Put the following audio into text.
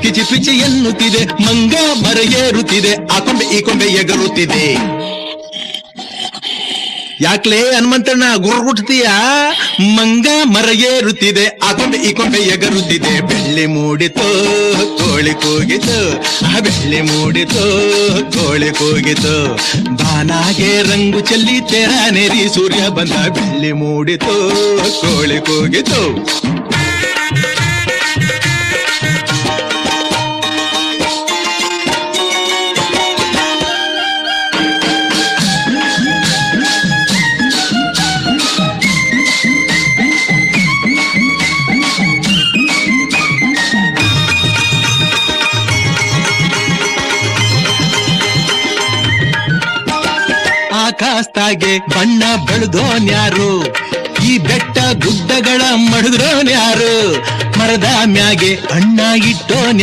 ಕಿಚಿ ಪಿಚಿ ಎನ್ನುತ್ತಿದೆ, ಮಂಗ ಮರ ಏರುತ್ತಿದೆ, ಆ ಕೊಂಬೆ ಈ ಕೊಂಬೆ ಎಗರುತ್ತಿದೆ. ಯಾಕ್ಲೇ ಹನುಮಂತಣ್ಣ ಗುರುಗುಟ್ತೀಯ? ಮಂಗ ಮರ ಏರುತ್ತಿದೆ, ಆ ಕೊಂಬೆ ಈ ಕೊಂಬೆ ಎಗರುತ್ತಿದೆ. ಬೆಳ್ಳಿ ಮೂಡಿತೋ ಕೋಳಿ ಕೂಗಿತು, ಆ ಬೆಳ್ಳಿ ಮೂಡಿತೋ ಕೋಳಿ ಕೂಗಿತು. ಬಾನಾಗೆ ರಂಗು ಚೆಲ್ಲಿ ತೆರ ನೆರಿ ಸೂರ್ಯ ಬಂದ, ಬೆಳ್ಳಿ ಮೂಡಿತೋ ಕೋಳಿ ಕೂಗಿತು. ಆಕಾಶದಾಗೆ ಬಣ್ಣ ಬೆಳೆದೋನ್ಯಾರು, ಈ ಬೆಟ್ಟ ಗುಡ್ಡಗಳ ಮಡದ್ರೋನ್ಯಾರು, ಮರದ ಮ್ಯಾಗೆ ಅಣ್ಣ ಇಟ್ಟೋನ್ಯಾರು.